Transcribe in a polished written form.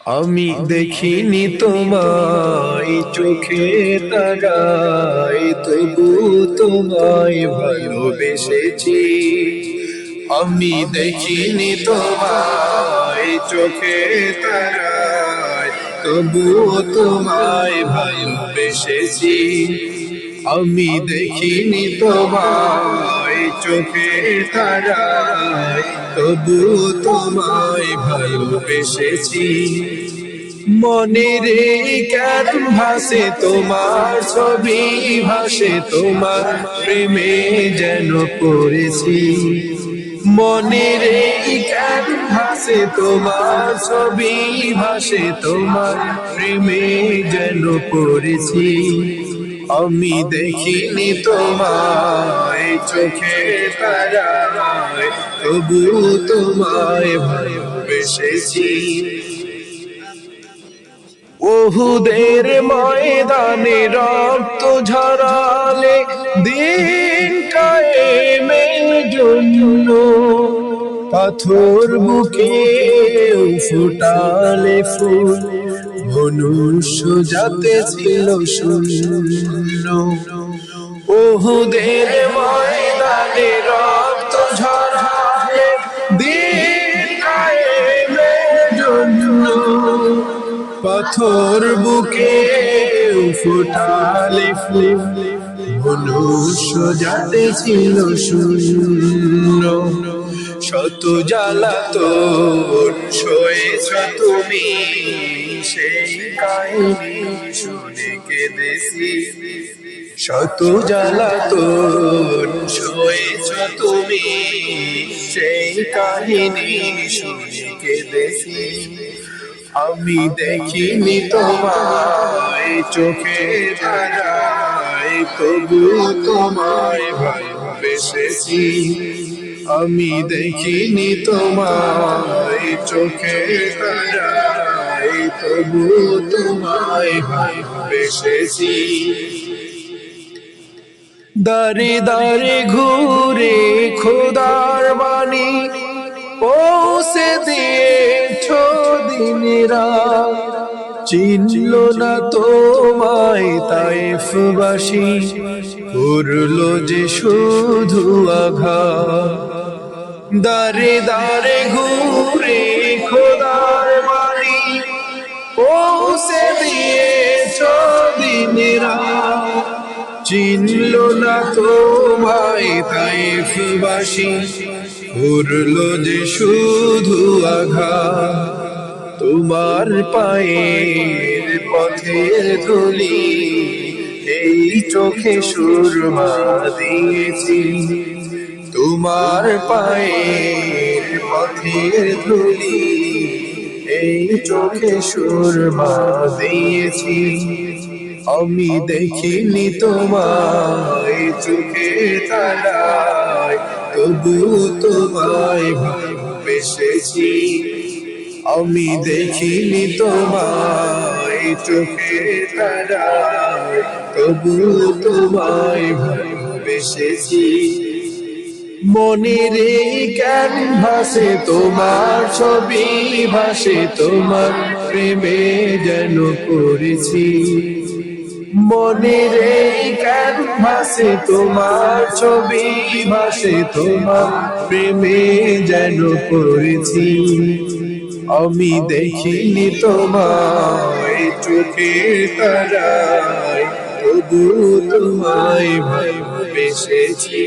আমি দেখিনি তোমায় চোখে তারায়, তবু তোমায় ভালোবেসেছি। আমি দেখিনি তোমায় চোখে তারায়, তবু তোমায় ভালোবেসেছি। আমি দেখিনি তোমায় চোখে তারায়, তবু তোমায় ভালোবেসেছি। মনের ক্যানভাসে তোমার ছবি ভাসে, তোমার প্রেমে যেন পড়েছি। মনের ক্যানভাসে তোমার ছবি ভাসে, তোমার প্রেমে যেন পড়েছি। আমি দেখিনি তোমায় চোখে তারায়, তবু তোমায় ভালোবেসেছি। ওহুদের ময়দানে রক্ত ঝরালে দিন কায়েমের জন্য, পাথর বুকে ফুটালে ফুল, মনুষ্য জাতে ছিল শূন্য। ওহুদের ময়দানে রক্ত ঝরালে দিন কায়েমের জন্য, পাথর বুকে ফুটালে ফুল, মনুষ্য জাতে ছিল শূন্য। শত জ্বালাতন সয়েছ তুমি, সেই কাহিনী শুনে কেঁদেছি। শত জ্বালাতন সয়েছ তুমি, সেই কাহিনী শুনে কেঁদেছি। আমি দেখিনি তোমায় চোখে তারায়, তবু তোমায় ভালোবেসেছি। আমি দেখিনি তোমায় চোখে তারায়, তবু তোমায় ভালোবেসেছি। দারে দারে ঘুরে খোদার বাণী পৌঁছে দিয়েছ দিনেরা, চিনল না তোমায় তায়েফবাসী, করলো যে শুধু আঘাত। দারে দারে ঘুরে খোদার বাণী পৌঁছে দিয়েছ দিনেরা, চিনল না তোমায় তায়েফবাসী, করলো যে শুধু আঘাত। তোমার পায়ের পথের ধুলি এই চোখে সুরমা দিয়েছি। তোমার পায়ের পথের ধুলি এই চোখে সুরমা দিয়েছি। আমি দেখিনি তোমায় চোখে তারায়, তবু তোমায় ভালোবেসেছি। আমি দেখিনি তোমায় চোখে তারায়, তবু তোমায় ভালোবেসেছি। মনের ক্যানভাসে তোমার ছবি ভাসে, তোমার প্রেমে যেন পড়েছি। মনের ক্যানভাসে তোমার ছবি ভাসে, তোমার প্রেমে যেন পড়েছি। আমি দেখিনি তোমায় চোখে তারায়, তবু তোমায় ভালোবেসেছি।